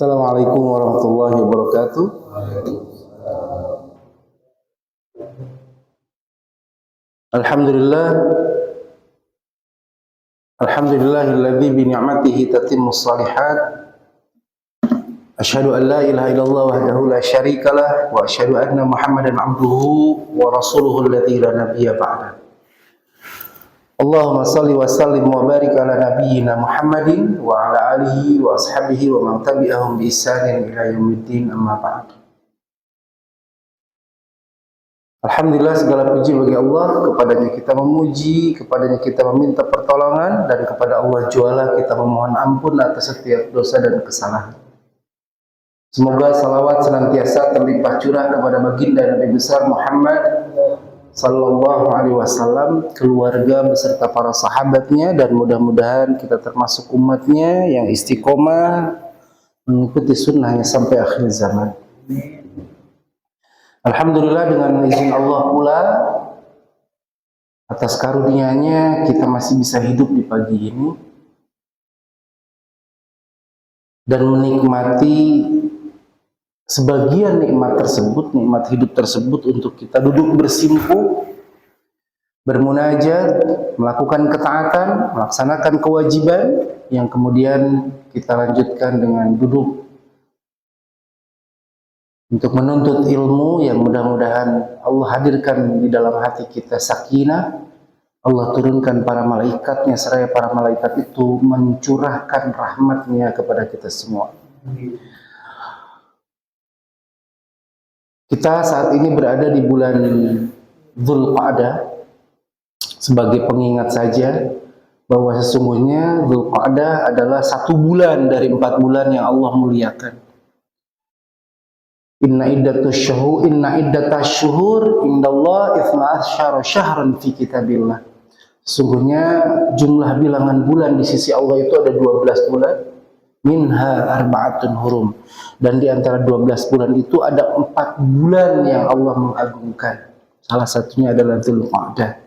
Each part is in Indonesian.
Assalamualaikum warahmatullahi wabarakatuh. Alhamdulillah, alhamdulillahilladzi bi ni'matihi tatimmus shalihat. Asyhadu an la ilaha illallah wahdahu la syarikalah wa asyhadu anna Muhammadan abduhu wa rasuluhu alladzi la nabiyya ba'da. Allahumma salli wa sallim wa barik ala nabiyyina Muhammadin wa ala alihi wa ashabihi wa man tabi'ahum bi ihsanin ila yaumiddin, amma ba'd. Alhamdulillah, segala puji bagi Allah, kepadanya kita memuji, kepadanya kita meminta pertolongan, dan kepada Allah jualah kita memohon ampun atas setiap dosa dan kesalahan. Semoga salawat senantiasa terlimpah curah kepada baginda Nabi besar Muhammad sallallahu alaihi wasallam, keluarga beserta para sahabatnya, dan mudah-mudahan kita termasuk umatnya yang istiqomah mengikuti sunnahnya sampai akhir zaman. Alhamdulillah, dengan izin Allah pula, atas karunia-Nya kita masih bisa hidup di pagi ini dan menikmati sebagian nikmat tersebut, nikmat hidup tersebut, untuk kita duduk bersimpu, bermunajat, melakukan ketaatan, melaksanakan kewajiban, yang kemudian kita lanjutkan dengan duduk untuk menuntut ilmu yang mudah-mudahan Allah hadirkan di dalam hati kita sakinah. Allah turunkan para malaikatnya, seraya para malaikat itu mencurahkan rahmatnya kepada kita semua. Kita saat ini berada di bulan Dzulqa'dah. Sebagai pengingat saja bahwa sesungguhnya Dzulqa'dah adalah 1 bulan dari 4 bulan yang Allah muliakan. Inna iddatash syuhur indallah 12 syahran fi kitabillah. Sesungguhnya jumlah bilangan bulan di sisi Allah itu ada 12 bulan. Minha arba'atun hurum. Dan di antara 12 bulan itu ada 4 bulan yang Allah mengagungkan. Salah satunya adalah Dzulqa'dah.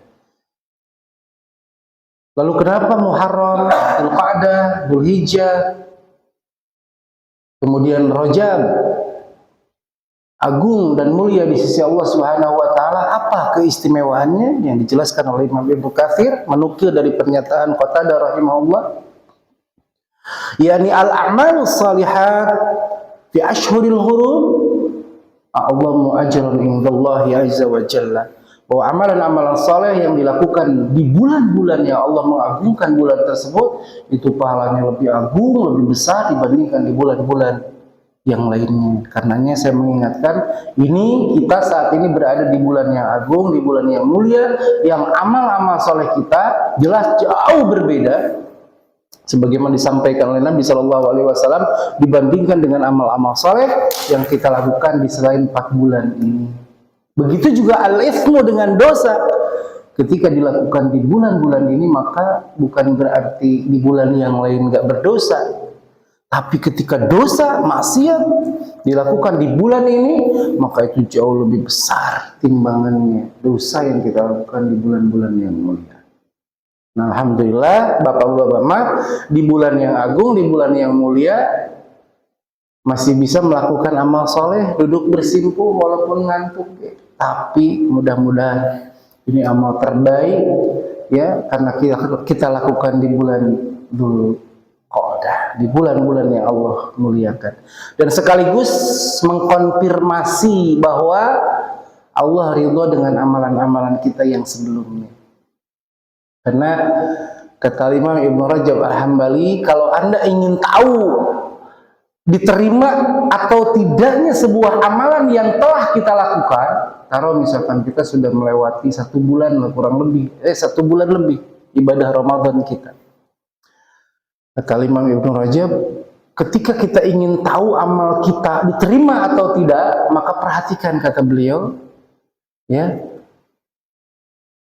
Lalu kenapa Muharram, Dzulqa'dah, Dzulhijjah, kemudian Rajab agung dan mulia di sisi Allah Subhanahu wa taala? Apa keistimewaannya yang dijelaskan oleh Imam Ibnu Katsir menukil dari pernyataan Qatadah rahimahullah, yakni al-a'malus shalihat fi ashhuril hurum a'zamu ajran indallahi azza wa jalla. Bahwa amalan-amalan saleh yang dilakukan di bulan-bulan yang Allah mengagungkan bulan tersebut itu pahalanya lebih agung, lebih besar dibandingkan di bulan-bulan yang lainnya. Karenanya saya mengingatkan, ini kita saat ini berada di bulan yang agung, di bulan yang mulia, yang amal-amal soleh kita jelas jauh berbeda, sebagaimana disampaikan oleh Nabi Shallallahu Alaihi Wasallam, dibandingkan dengan amal-amal soleh yang kita lakukan di selain 4 bulan ini. Begitu juga al-ithmu, dengan dosa, ketika dilakukan di bulan-bulan ini, maka bukan berarti di bulan yang lain nggak berdosa. Tapi ketika dosa, maksiat dilakukan di bulan ini, maka itu jauh lebih besar timbangannya dosa yang kita lakukan di bulan-bulan yang mulia. Nah, alhamdulillah, bapak-bapak, di bulan yang agung, di bulan yang mulia, masih bisa melakukan amal soleh, duduk bersimpu walaupun ngantuk. Tapi mudah-mudahan ini amal terbaik, ya, karena kita lakukan di bulan Dzulqa'dah, di bulan-bulan yang Allah muliakan, dan sekaligus mengkonfirmasi bahwa Allah ridho dengan amalan-amalan kita yang sebelumnya. Karena kata Imam Ibnu Rajab Al-Hambali, kalau Anda ingin tahu diterima atau tidaknya sebuah amalan yang telah kita lakukan, taruh misalkan kita sudah melewati 1 bulan kurang lebih, 1 bulan lebih ibadah Ramadan kita. Kata Imam Ibnu Rajab, ketika kita ingin tahu amal kita diterima atau tidak, maka perhatikan, kata beliau, ya,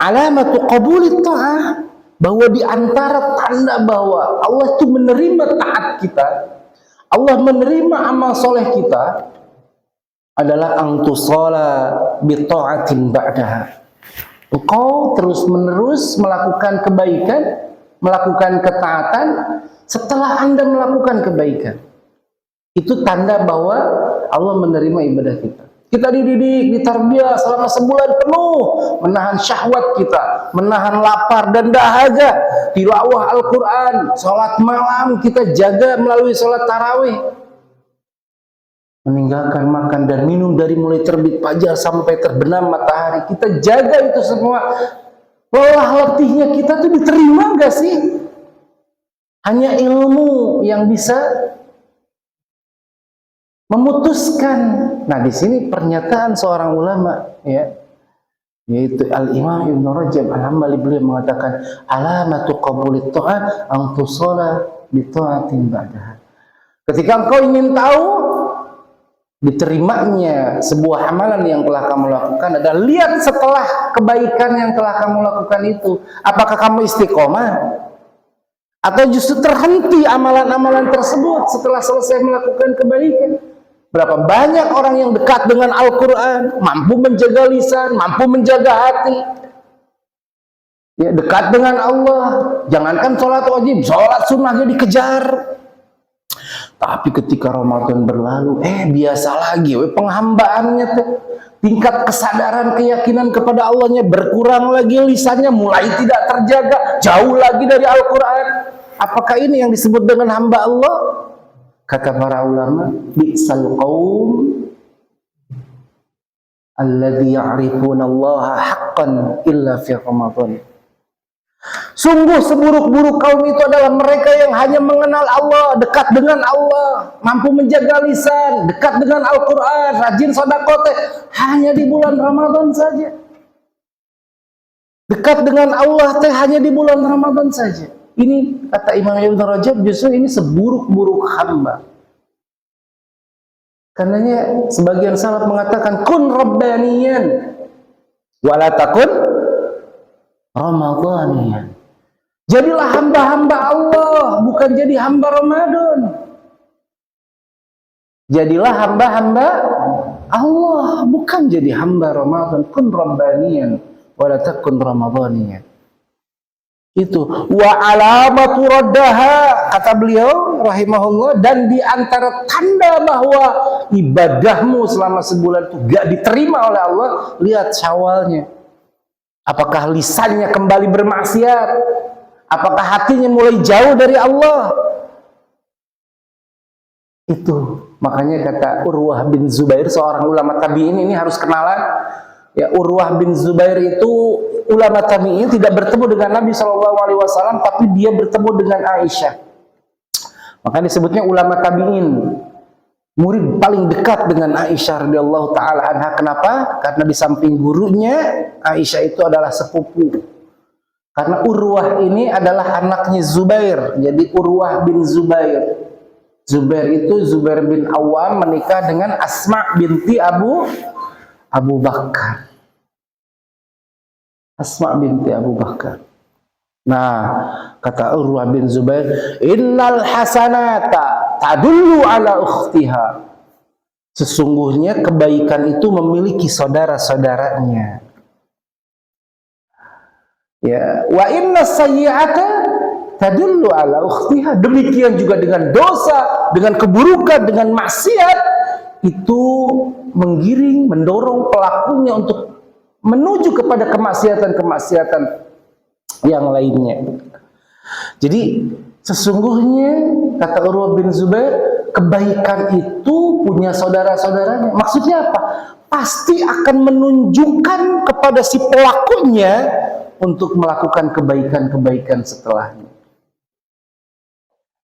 alamatu qabulit ta'ah, bahwa di antara tanda bahwa Allah itu menerima taat kita, Allah menerima amal soleh kita, adalah antusala bita'atin ba'daha. Engkau terus-menerus melakukan kebaikan, melakukan ketaatan setelah Anda melakukan kebaikan. Itu tanda bahwa Allah menerima ibadah kita. Kita dididik, ditarbiyah selama sebulan penuh, menahan syahwat kita, menahan lapar dan dahaga, tilawah Al-Quran, sholat malam kita jaga melalui sholat tarawih, meninggalkan makan dan minum dari mulai terbit fajar sampai terbenam matahari. Kita jaga itu semua. Lelah letihnya kita tuh diterima gak sih? Hanya ilmu yang bisa memutuskan. Nah, di sini pernyataan seorang ulama, ya, yaitu Al-Imam Ibn Rajab Al-Hambali, beliau mengatakan alamatu qabulit ta'at an tusala bi ta'atin ba'daha. Ketika engkau ingin tahu diterimanya sebuah amalan yang telah kamu lakukan adalah lihat setelah kebaikan yang telah kamu lakukan itu, apakah kamu istiqomah atau justru terhenti amalan-amalan tersebut setelah selesai melakukan kebaikan. Berapa banyak orang yang dekat dengan Al-Quran, mampu menjaga lisan, mampu menjaga hati, ya, dekat dengan Allah. Jangankan sholat wajib, sholat sunnahnya dikejar. Tapi ketika Ramadan berlalu, biasa lagi, penghambaannya tuh, tingkat kesadaran keyakinan kepada Allahnya berkurang lagi, lisannya mulai tidak terjaga, jauh lagi dari Al-Quran. Apakah ini yang disebut dengan hamba Allah? Kata para ulama, bi'sal qaum alladhi ya'rifuna Allah haqqan illa fi Ramadan. Sungguh seburuk-buruk kaum itu adalah mereka yang hanya mengenal Allah, dekat dengan Allah, mampu menjaga lisan, dekat dengan Al-Quran, rajin sedekah hanya di bulan Ramadan saja. Dekat dengan Allah hanya di bulan Ramadan saja. Ini kata Imam Ibn Rajab, justru ini seburuk-buruk hamba. Karenanya sebagian salaf mengatakan kun rabbaniyan wala takun ramadhaniyan. Jadilah hamba-hamba Allah, bukan jadi hamba Ramadan. Jadilah hamba-hamba Allah, bukan jadi hamba Ramadan. Kun rabbaniyan wala takun ramadhaniyan. Itu wa alamatu raddaha, kata beliau rahimahullah, dan di antara tanda bahwa ibadahmu selama sebulan itu gak diterima oleh Allah, lihat syawalnya. Apakah lisannya kembali bermaksiat? Apakah hatinya mulai jauh dari Allah? Itu makanya kata Urwah bin Zubair, seorang ulama tabi'in, ini harus kenalan. Ya, Urwah bin Zubair itu ulama tabi'in, tidak bertemu dengan Nabi SAW, tapi dia bertemu dengan Aisyah. Maka disebutnya ulama tabi'in, murid paling dekat dengan Aisyah radhiyallahu taala anha. Kenapa? Karena di samping gurunya, Aisyah itu adalah sepupu. Karena Urwah ini adalah anaknya Zubair, jadi Urwah bin Zubair. Zubair itu Zubair bin Awam menikah dengan Asma binti Abu Bakar. Asma binti Abu Bakar. Nah, kata Urwah bin Zubair, innal hasanata tadullu ala ukhtiha. Sesungguhnya kebaikan itu memiliki saudara-saudaranya. Ya, wa inna sayyi'ata tadullu ala ukhtiha. Demikian juga dengan dosa, dengan keburukan, dengan maksiat, itu menggiring, mendorong pelakunya untuk menuju kepada kemaksiatan-kemaksiatan yang lainnya. Jadi sesungguhnya kata Urwah bin Zubair, kebaikan itu punya saudara-saudaranya. Maksudnya apa? Pasti akan menunjukkan kepada si pelakunya untuk melakukan kebaikan-kebaikan setelahnya.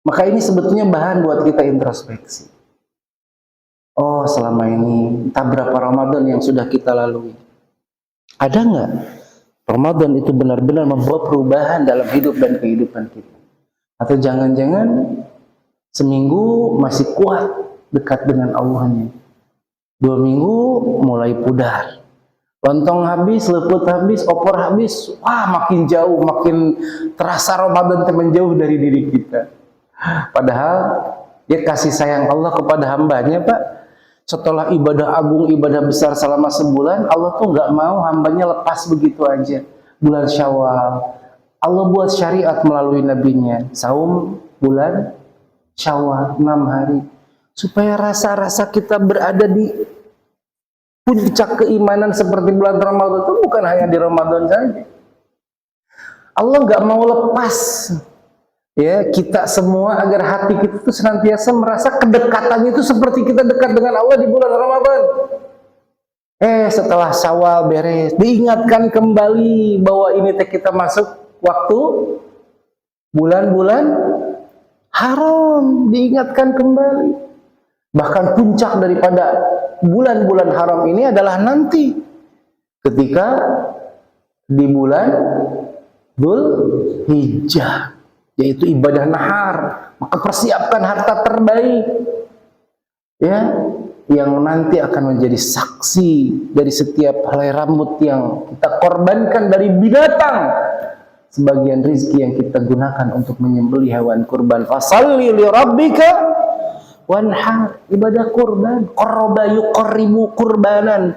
Maka ini sebetulnya bahan buat kita introspeksi. Oh, selama ini entah berapa Ramadan yang sudah kita lalui. Ada nggak Ramadan itu benar-benar membawa perubahan dalam hidup dan kehidupan kita? Atau jangan-jangan seminggu masih kuat dekat dengan Allahnya, 2 minggu mulai pudar, lontong habis, leput habis, opor habis, wah makin jauh, makin terasa Ramadan teman jauh dari diri kita. Padahal ya kasih sayang Allah kepada hambanya, Pak, setelah ibadah agung, ibadah besar selama sebulan, Allah tuh nggak mau hambanya lepas begitu aja. Bulan Syawal, Allah buat syariat melalui nabinya, saum bulan Syawal 6 hari, supaya rasa-rasa kita berada di puncak keimanan seperti bulan Ramadan itu bukan hanya di Ramadan saja. Allah nggak mau lepas ya kita semua agar hati kita itu senantiasa merasa kedekatannya itu seperti kita dekat dengan Allah di bulan Ramadan. Setelah Syawal beres, diingatkan kembali bahwa ini kita masuk waktu bulan-bulan haram, diingatkan kembali. Bahkan puncak daripada bulan-bulan haram ini adalah nanti ketika di bulan Dzulhijjah, yaitu ibadah nahar. Maka persiapkan harta terbaik ya, yang nanti akan menjadi saksi dari setiap helai rambut yang kita korbankan dari binatang, sebagian rizki yang kita gunakan untuk menyembelih hewan kurban. Fasalli li rabbika wanhar, ibadah kurban, qarraba yuqarribu kurbanan.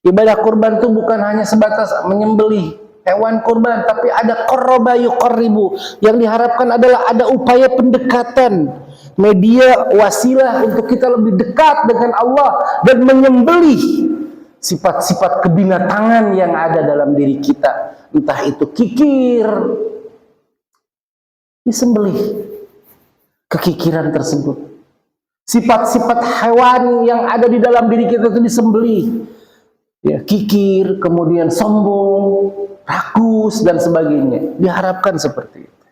Ibadah kurban itu bukan hanya sebatas menyembelih hewan kurban, tapi ada qarraba yuqarribu, yang diharapkan adalah ada upaya pendekatan, media wasilah untuk kita lebih dekat dengan Allah dan menyembelih sifat-sifat kebinatangan yang ada dalam diri kita, entah itu kikir, disembelih kekikiran tersebut. Sifat-sifat hewan yang ada di dalam diri kita itu disembelih. Ya, kikir, kemudian sombong, rakus, dan sebagainya. Diharapkan seperti itu.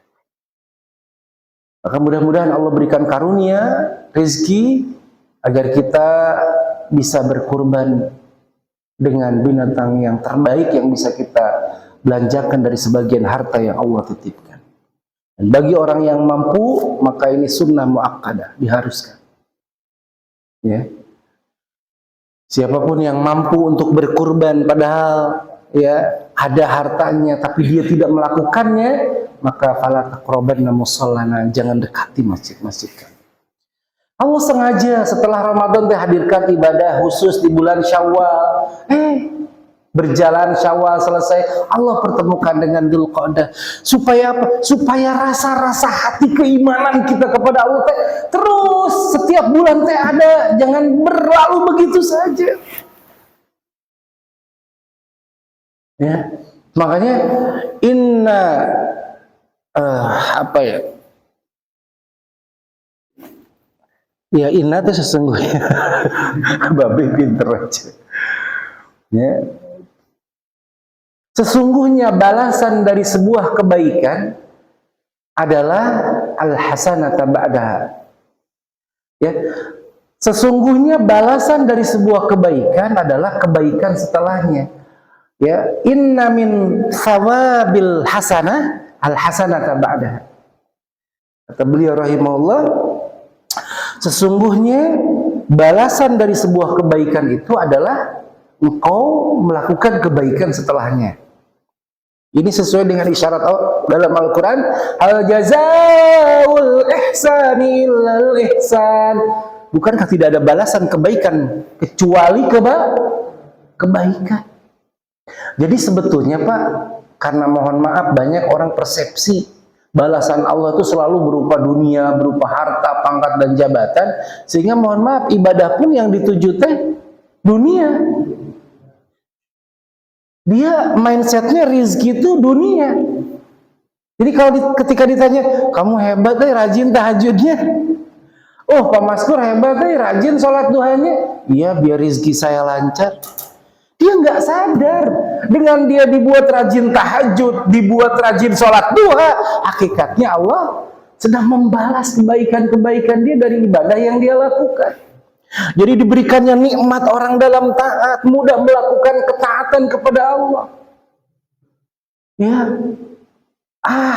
Maka mudah-mudahan Allah berikan karunia, rezeki, agar kita bisa berkurban dengan binatang yang terbaik yang bisa kita belanjakan dari sebagian harta yang Allah titipkan. Dan bagi orang yang mampu, maka ini sunnah muakkadah, diharuskan. Ya, siapapun yang mampu untuk berkurban padahal ya ada hartanya tapi dia tidak melakukannya, maka fala taqrabanna musallana, jangan dekati masjid-masjid kami. Allah sengaja setelah Ramadan hadirkan ibadah khusus di bulan Syawal. Berjalan Syawal selesai, Allah pertemukan dengan Dzulqa'dah. Supaya apa? Supaya rasa-rasa hati keimanan kita kepada Allah terus setiap bulan ada, jangan berlalu begitu saja. Ya, makanya inna ya inna itu sesungguhnya babe pinter aja. Ya. Sesungguhnya balasan dari sebuah kebaikan adalah al-hasanata ba'daha. Ya. Sesungguhnya balasan dari sebuah kebaikan adalah kebaikan setelahnya. Ya, inna min thawabil hasanah al-hasanata ba'daha. Kata beliau rahimahullah, sesungguhnya balasan dari sebuah kebaikan itu adalah engkau melakukan kebaikan setelahnya. Ini sesuai dengan isyarat dalam Al-Quran, al jazaul ihsani illal ihsan. Bukankah tidak ada balasan kebaikan kecuali kebaikan? Jadi sebetulnya Pak, karena mohon maaf banyak orang persepsi balasan Allah itu selalu berupa dunia, berupa harta, pangkat dan jabatan, sehingga mohon maaf ibadah pun yang dituju teh dunia. Dia mindsetnya rizki itu dunia. Jadi kalau ketika ditanya, kamu hebat rajin tahajudnya. Oh, Pak Maskur hebat rajin sholat duhanya. Iya, biar rizki saya lancar. Dia nggak sadar dengan dia dibuat rajin tahajud, dibuat rajin sholat duha, hakikatnya Allah sedang membalas kebaikan-kebaikan dia dari ibadah yang dia lakukan. Jadi diberikannya nikmat orang dalam taat, mudah melakukan ketaatan kepada Allah. Ya,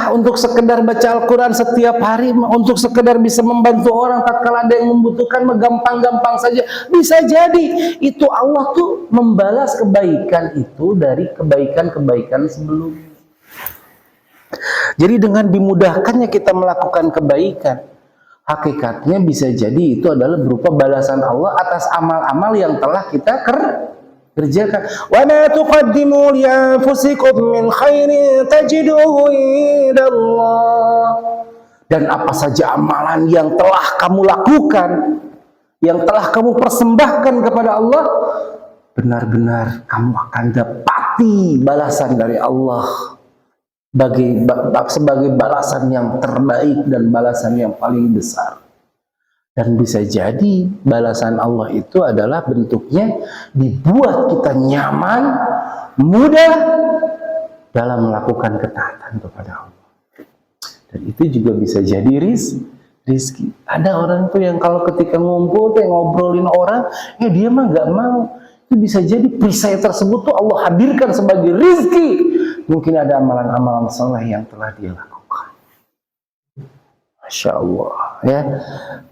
untuk sekedar baca Al-Quran setiap hari, untuk sekedar bisa membantu orang tatkala ada yang membutuhkan, gampang-gampang saja. Bisa jadi itu Allah tuh membalas kebaikan itu dari kebaikan-kebaikan sebelumnya. Jadi dengan dimudahkannya kita melakukan kebaikan, hakikatnya bisa jadi itu adalah berupa balasan Allah atas amal-amal yang telah kita kerjakan. Wa ma tuqaddimu li anfusikum min khairin tajiduhu indallah. Dan apa saja amalan yang telah kamu lakukan yang telah kamu persembahkan kepada Allah, benar-benar kamu akan dapati balasan dari Allah sebagai balasan yang terbaik dan balasan yang paling besar. Dan bisa jadi balasan Allah itu adalah bentuknya dibuat kita nyaman, mudah dalam melakukan ketaatan kepada Allah. Dan itu juga bisa jadi rizki. Ada orang tuh yang kalau ketika ngumpul tuh ngobrolin orang, dia mah nggak mau. Itu bisa jadi perisai tersebut tuh Allah hadirkan sebagai rizki. Mungkin ada amalan-amalan saleh yang telah dia lakukan. Masya Allah, ya.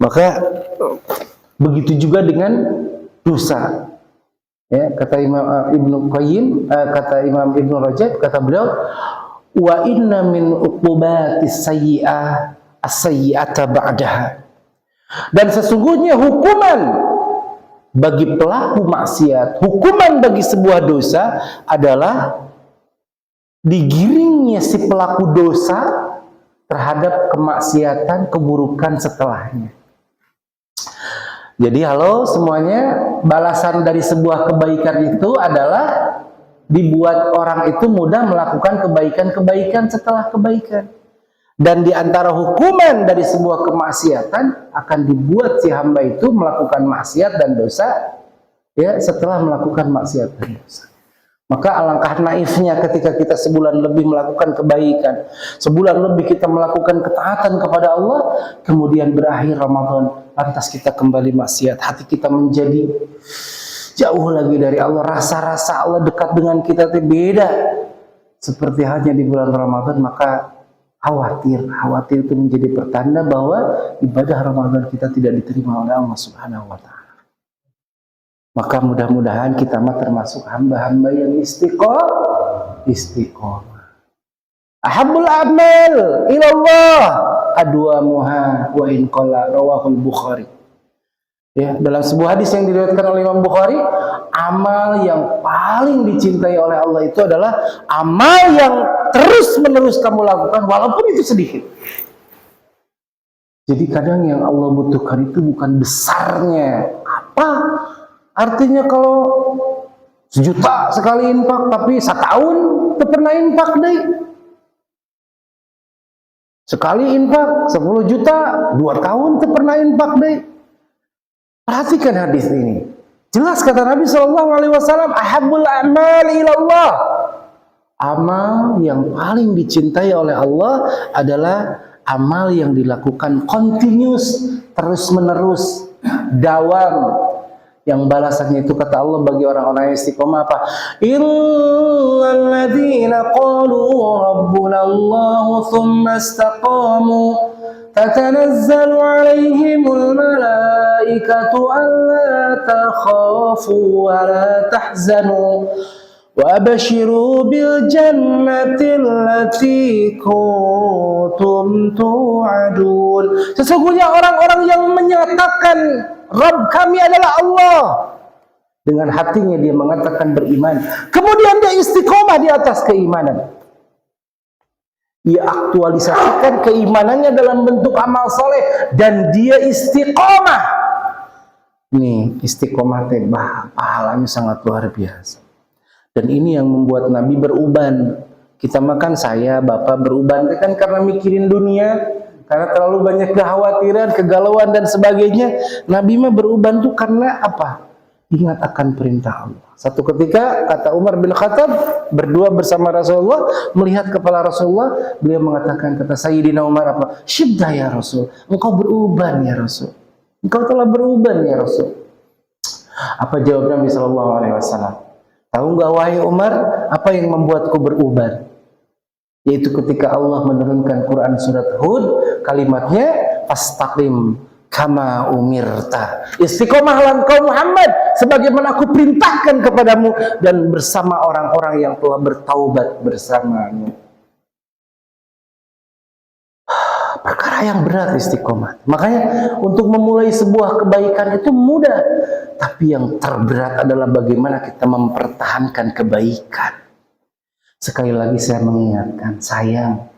Maka begitu juga dengan dosa. Ya, kata Imam Ibnu Qayyim, kata Imam Ibnu Rajab, kata beliau, wa inna min uqubatis sayyi'ah as-sayyi'ata ba'daha. Dan sesungguhnya hukuman bagi pelaku maksiat, hukuman bagi sebuah dosa adalah digiringnya si pelaku dosa terhadap kemaksiatan, keburukan setelahnya. Jadi halo semuanya, balasan dari sebuah kebaikan itu adalah dibuat orang itu mudah melakukan kebaikan-kebaikan setelah kebaikan. Dan di antara hukuman dari sebuah kemaksiatan akan dibuat si hamba itu melakukan maksiat dan dosa, ya, setelah melakukan maksiat dan dosa. Maka alangkah naifnya ketika kita sebulan lebih melakukan kebaikan, sebulan lebih kita melakukan ketaatan kepada Allah, kemudian berakhir Ramadan, lantas kita kembali maksiat, hati kita menjadi jauh lagi dari Allah, rasa-rasa Allah dekat dengan kita itu beda. Seperti halnya di bulan Ramadan, maka khawatir itu menjadi pertanda bahwa ibadah Ramadan kita tidak diterima oleh Allah Subhanahu wa Ta'ala. Maka mudah-mudahan kita termasuk hamba-hamba yang istiqomah. Ahabbul a'mal ilallah adwamuha wa in qalla, rawahul Bukhari. Ya, dalam sebuah hadis yang diriwayatkan oleh Imam Bukhari, amal yang paling dicintai oleh Allah itu adalah amal yang terus-menerus kamu lakukan walaupun itu sedikit. Jadi kadang yang Allah butuhkan itu bukan besarnya. Apa? Artinya kalau 1 juta sekali infak, tapi setahun tak pernah infak deh. Sekali infak 10 juta, 2 tahun tak pernah infak deh. Perhatikan hadis ini. Jelas kata Nabi SAW, ahabbul a'mal ilallah. Amal yang paling dicintai oleh Allah adalah amal yang dilakukan continuous, terus-menerus, dawam. Yang balasannya itu kata Allah bagi orang-orang yang istiqomah apa? Illal ladzina qalu rabbuna Allah thumma istaqamu tatanazzalu alaihimul malaikatu alla takhafu wa la tahzanu wa abshiru bil jannati allati kuntum tu'adun. Sesungguhnya orang-orang yang menyatakan Rabb kami adalah Allah, dengan hatinya dia mengatakan beriman, kemudian dia istiqomah di atas keimanan, ia aktualisasikan keimanannya dalam bentuk amal soleh dan dia istiqomah. Nih istiqomah pahalanya sangat luar biasa. Dan ini yang membuat Nabi beruban. Kita makan saya bapak beruban kan karena mikirin dunia, karena terlalu banyak kekhawatiran, kegalauan dan sebagainya. Nabi mah beruban tuh karena apa? Ingat akan perintah Allah. Satu ketika kata Umar bin Khattab berdua bersama Rasulullah, melihat kepala Rasulullah, beliau mengatakan, kata Sayyidina Umar apa? Syibda ya Rasul, engkau beruban ya Rasul. Engkau telah beruban ya Rasul. Apa jawab Nabi SAW? Tahu nggak wahai Umar, apa yang membuatku beruban? Yaitu ketika Allah menurunkan Quran surat Hud, kalimatnya fastaqim kama umirta. Istiqomahlah engkau Muhammad sebagaimana aku perintahkan kepadamu dan bersama orang-orang yang telah bertaubat bersamamu. Perkara yang berat istiqomah. Makanya untuk memulai sebuah kebaikan itu mudah, tapi yang terberat adalah bagaimana kita mempertahankan kebaikan. Sekali lagi saya mengingatkan, sayang,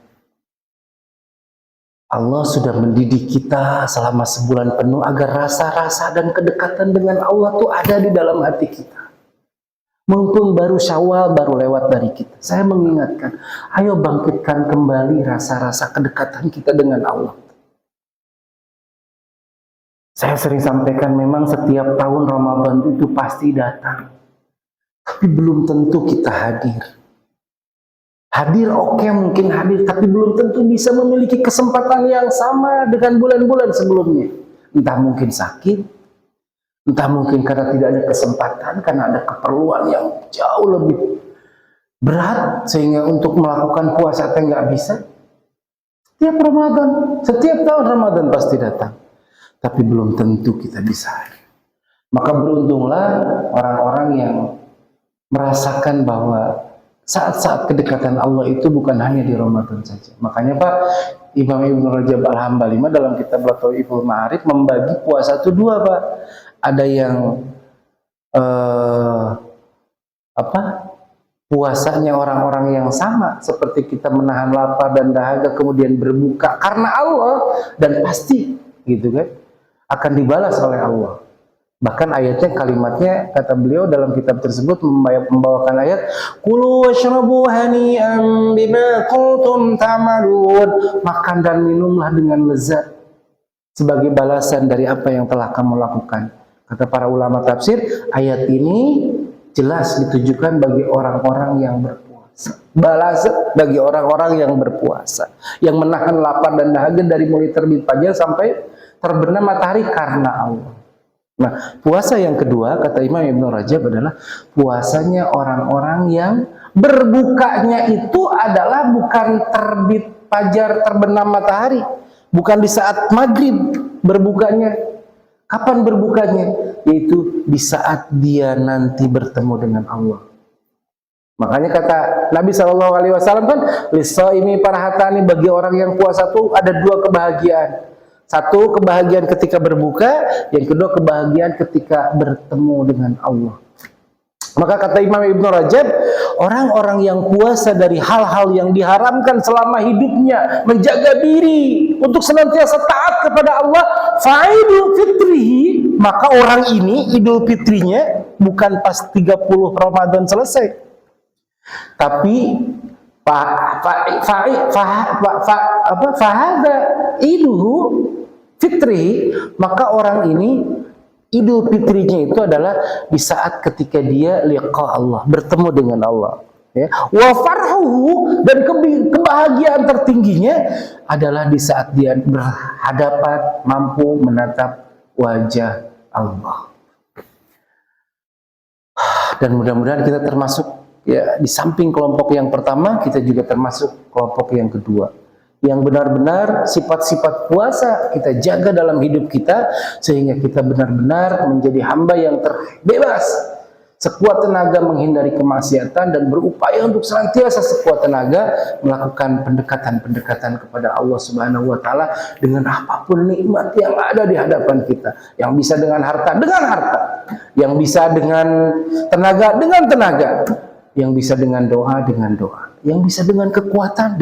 Allah sudah mendidik kita selama sebulan penuh agar rasa-rasa dan kedekatan dengan Allah tuh ada di dalam hati kita. Mumpung baru Syawal baru lewat dari kita. Saya mengingatkan, ayo bangkitkan kembali rasa-rasa kedekatan kita dengan Allah. Saya sering sampaikan memang setiap tahun Ramadan itu pasti datang. Tapi belum tentu kita hadir. Hadir oke, mungkin hadir, tapi belum tentu bisa memiliki kesempatan yang sama dengan bulan-bulan sebelumnya. Entah mungkin sakit, entah mungkin karena tidak ada kesempatan, karena ada keperluan yang jauh lebih berat, sehingga untuk melakukan puasa kita nggak bisa. Setiap Ramadan, setiap tahun Ramadan pasti datang, tapi belum tentu kita bisa hadir. Maka beruntunglah orang-orang yang merasakan bahwa saat-saat kedekatan Allah itu bukan hanya di Ramadan saja. Makanya Pak, Imam Ibnu Rajab Al-Hambali dalam kitab Lataiful Ma'arif membagi puasa itu dua Pak. Ada yang puasanya orang-orang yang sama, seperti kita menahan lapar dan dahaga kemudian berbuka karena Allah, dan pasti gitu kan akan dibalas oleh Allah. Bahkan ayatnya, kalimatnya, kata beliau dalam kitab tersebut membawakan ayat kulu washrabu hani'an bima kuntum ta'malun, makan dan minumlah dengan lezat sebagai balasan dari apa yang telah kamu lakukan. Kata para ulama tafsir, ayat ini jelas ditujukan bagi orang-orang yang berpuasa. Balasan bagi orang-orang yang berpuasa, yang menahan lapar dan dahaga dari mulai terbit fajar sampai terbenam matahari karena Allah. Nah, puasa yang kedua, kata Imam Ibnu Rajab, adalah puasanya orang-orang yang berbukanya itu adalah bukan terbit fajar terbenam matahari, bukan di saat maghrib berbukanya. Kapan berbukanya? Yaitu di saat dia nanti bertemu dengan Allah. Makanya kata Nabi SAW kan, lissaimi farhatani, bagi orang yang puasa itu ada dua kebahagiaan. Satu, kebahagiaan ketika berbuka, yang kedua kebahagiaan ketika bertemu dengan Allah. Maka kata Imam Ibnu Rajab, orang-orang yang puasa dari hal-hal yang diharamkan selama hidupnya, menjaga diri untuk senantiasa taat kepada Allah, fa'idul fitrihi, maka orang ini idul fitrinya bukan pas 30 Ramadan selesai, tapi fahada iduhu fitri, maka orang ini idul fitrinya itu adalah di saat ketika dia liqa Allah, bertemu dengan Allah, ya. Wa farhuhu, dan kebahagiaan tertingginya adalah di saat dia berhadapan, mampu menatap wajah Allah. Dan mudah-mudahan kita termasuk, ya, di samping kelompok yang pertama, kita juga termasuk kelompok yang kedua, yang benar-benar sifat-sifat puasa kita jaga dalam hidup kita, sehingga kita benar-benar menjadi hamba yang terbebas sekuat tenaga menghindari kemaksiatan dan berupaya untuk senantiasa sekuat tenaga melakukan pendekatan-pendekatan kepada Allah Subhanahu wa taala dengan apapun nikmat yang ada di hadapan kita. Yang bisa dengan harta, yang bisa dengan tenaga, yang bisa dengan doa, yang bisa dengan kekuatan,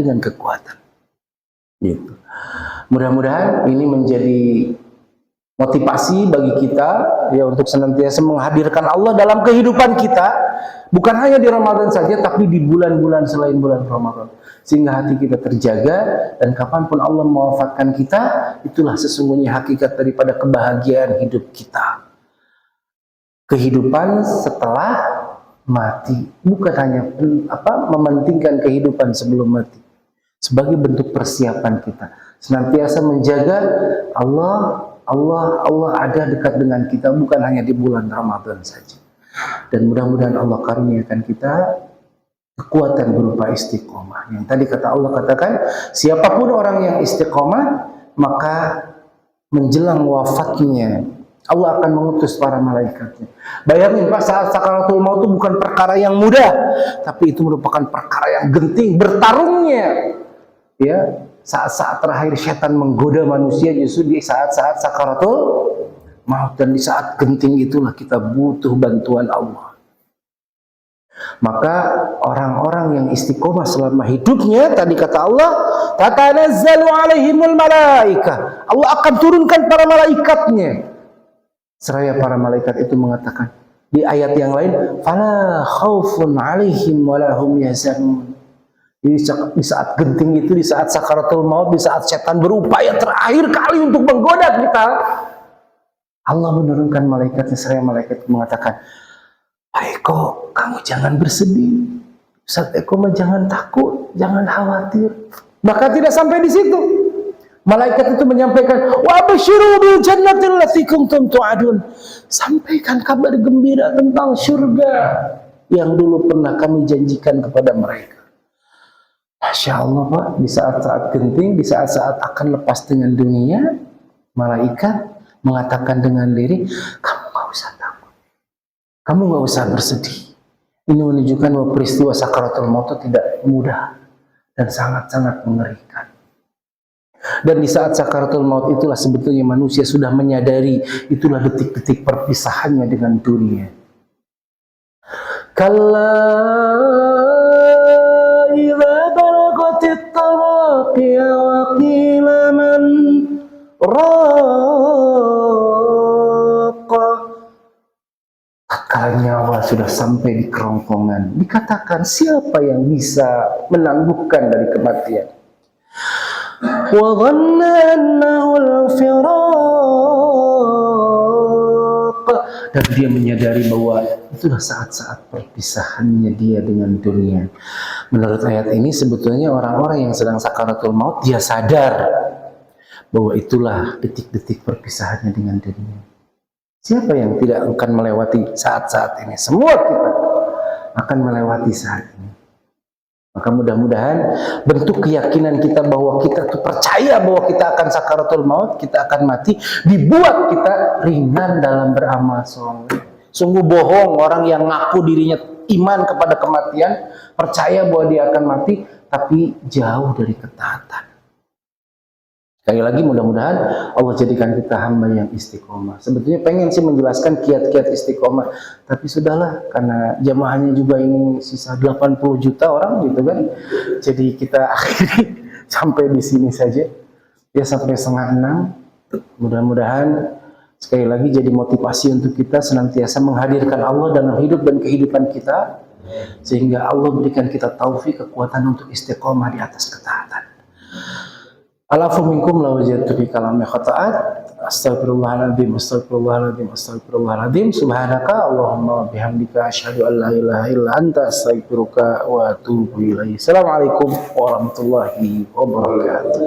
gitu. Mudah-mudahan ini menjadi motivasi bagi kita, ya, untuk senantiasa menghadirkan Allah dalam kehidupan kita, bukan hanya di Ramadan saja, tapi di bulan-bulan selain bulan Ramadan, sehingga hati kita terjaga, dan kapanpun Allah mewafatkan kita, itulah sesungguhnya hakikat daripada kebahagiaan hidup kita. Kehidupan setelah mati, bukan hanya mementingkan kehidupan sebelum mati, sebagai bentuk persiapan kita senantiasa menjaga Allah ada dekat dengan kita, bukan hanya di bulan Ramadan saja. Dan mudah-mudahan Allah karuniakan kita kekuatan berupa istiqomah. Yang tadi kata Allah katakan, siapapun orang yang istiqomah, maka menjelang wafatnya Allah akan mengutus para malaikatnya. Bayangin Pak, saat sakaratul maut itu bukan perkara yang mudah, tapi itu merupakan perkara yang genting, bertarungnya, ya. Saat-saat terakhir setan menggoda manusia justru di saat-saat sakaratul maut, dan di saat genting itulah kita butuh bantuan Allah. Maka orang-orang yang istiqomah selama hidupnya, tadi kata Allah, tatanazzalu alaihimul malaika. Allah akan turunkan para malaikatnya. Seraya para malaikat itu mengatakan di ayat yang lain, fala khaufun alaihim wala hum yahzanun. Di saat genting itu, di saat sakaratul maut, di saat setan berupaya terakhir kali untuk menggoda kita, Allah menurunkan malaikatnya. Seraya malaikat mengatakan, Eko, kamu jangan bersedih. Ustaz Eko mah jangan takut, jangan khawatir. Maka tidak sampai di situ. Malaikat itu menyampaikan, wa basyiru bil jannati allati kuntum tu'adun. Sampaikan kabar gembira tentang surga yang dulu pernah kami janjikan kepada mereka. Masya Allah, Pak, di saat-saat genting, di saat-saat akan lepas dengan dunia, malaikat mengatakan dengan diri, kamu gak usah takut. Kamu gak usah bersedih. Ini menunjukkan bahwa peristiwa sakaratul maut itu tidak mudah dan sangat-sangat mengerikan. Dan di saat sakaratul maut itulah sebetulnya manusia sudah menyadari itulah detik-detik perpisahannya dengan dunia. Kalla idza balagatit taraqi wa qila man raqa. Tatkala nyawa sudah sampai di kerongkongan, dikatakan siapa yang bisa menangguhkan dari kematian. Wa dhanna annahu al-firaq, dan dia menyadari bahwa itulah saat-saat perpisahannya dia dengan dunia. Menurut ayat ini sebetulnya orang-orang yang sedang sakaratul maut dia sadar bahwa itulah detik-detik perpisahannya dengan dunia. Siapa yang tidak akan melewati saat-saat ini? Semua kita akan melewati saat ini. Maka mudah-mudahan bentuk keyakinan kita bahwa kita tuh percaya bahwa kita akan sakaratul maut, kita akan mati, dibuat kita ringan dalam beramal soleh. Sungguh bohong orang yang ngaku dirinya iman kepada kematian, percaya bahwa dia akan mati, tapi jauh dari ketaatan. Sekali lagi mudah-mudahan Allah jadikan kita hamba yang istiqomah. Sebetulnya pengen sih menjelaskan kiat-kiat istiqomah, tapi sudahlah karena jamaahnya juga ini sisa 80 juta orang gitu kan. Jadi kita akhiri sampai di sini saja. Ya sampai 5:30. Mudah-mudahan sekali lagi jadi motivasi untuk kita senantiasa menghadirkan Allah dalam hidup dan kehidupan kita, sehingga Allah berikan kita taufik, kekuatan untuk istiqomah di atas ketaatan. Alafu minkum la wajadtu fi kalami khata'at astaghfirullahaladzim astaghfirullahaladzim astaghfirullahaladzim subhanaka Allahumma bihamdika asyhadu an la ilaha illa anta astaghfiruka wa atubu ilaik. Assalamualaikum warahmatullahi wabarakatuh.